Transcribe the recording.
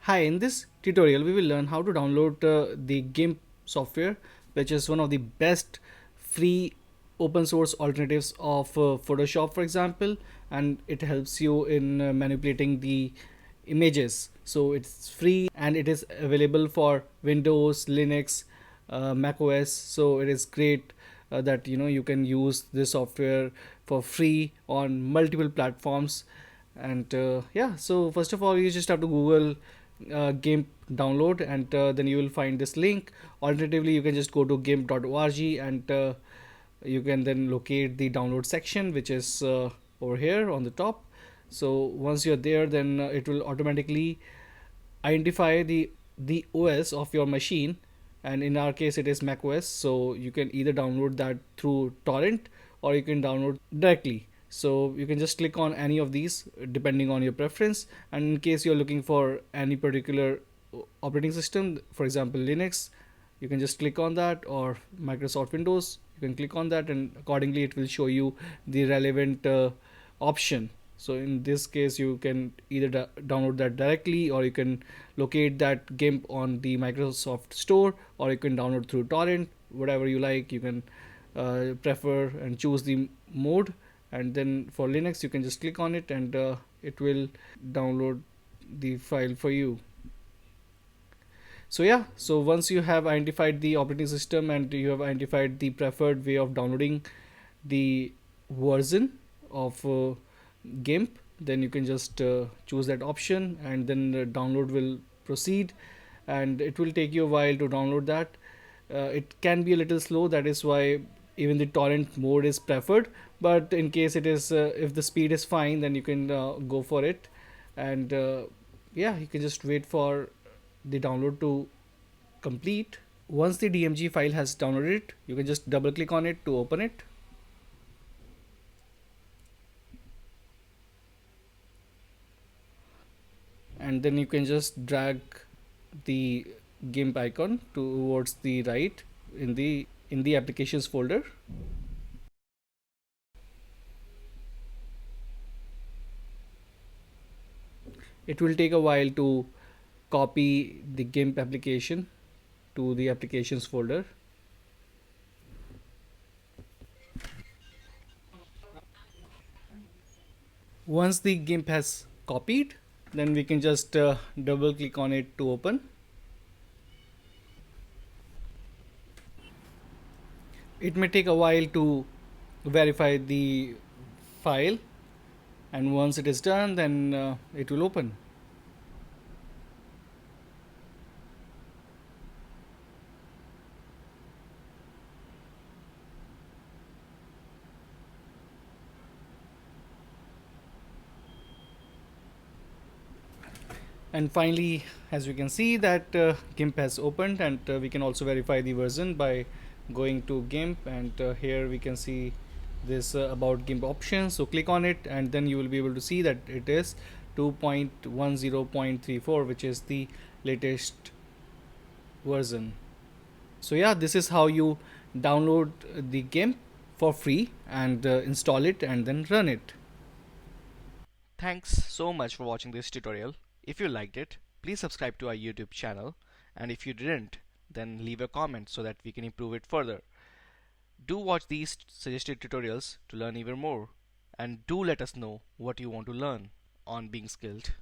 Hi, in this tutorial we will learn how to download the Gimp software, which is one of the best free open source alternatives of Photoshop, for example, and it helps you in manipulating the images. So it's free and it is available for Windows, Linux, macOS. So it is great that you can use this software for free on multiple platforms. And yeah, so first of all, you just have to Google Gimp download, and then you will find this link. Alternatively, you can just go to gimp.org, and you can then locate the download section, which is over here on the top. So once you're there, then it will automatically identify the OS of your machine, and in our case it is macOS. So you can either download that through torrent or you can download directly. So you can just click on any of these depending on your preference, and in case you're looking for any particular operating system, for example Linux, you can just click on that, or Microsoft Windows, you can click on that, and accordingly it will show you the relevant option. So in this case you can either download that directly, or you can locate that GIMP on the Microsoft Store, or you can download through torrent, whatever you like. You can prefer and choose the mode, and then for Linux you can just click on it, and it will download the file for you. So yeah, so once you have identified the operating system and you have identified the preferred way of downloading the version of GIMP, then you can just choose that option, and then the download will proceed, and it will take you a while to download that. It can be a little slow, that is why even the torrent mode is preferred. But in case it is, if the speed is fine, then you can go for it, and yeah, you can just wait for the download to complete. Once the DMG file has downloaded, you can just double click on it to open it. And then you can just drag the GIMP icon towards the right in the applications folder. It will take a while to copy the GIMP application to the applications folder. Once the GIMP has copied, then we can just double click on it to open. It may take a while to verify the file, and once it is done, then it will open. And finally, as we can see that GIMP has opened, and we can also verify the version by going to GIMP, and here we can see this about GIMP option. So click on it, and then you will be able to see that it is 2.10.34, which is the latest version. So yeah, this is how you download the GIMP for free and install it and then run it. Thanks so much for watching this tutorial. If you liked it, please subscribe to our YouTube channel, and if you didn't, then leave a comment so that we can improve it further. Do watch these suggested tutorials to learn even more, and do let us know what you want to learn on Being Skilled.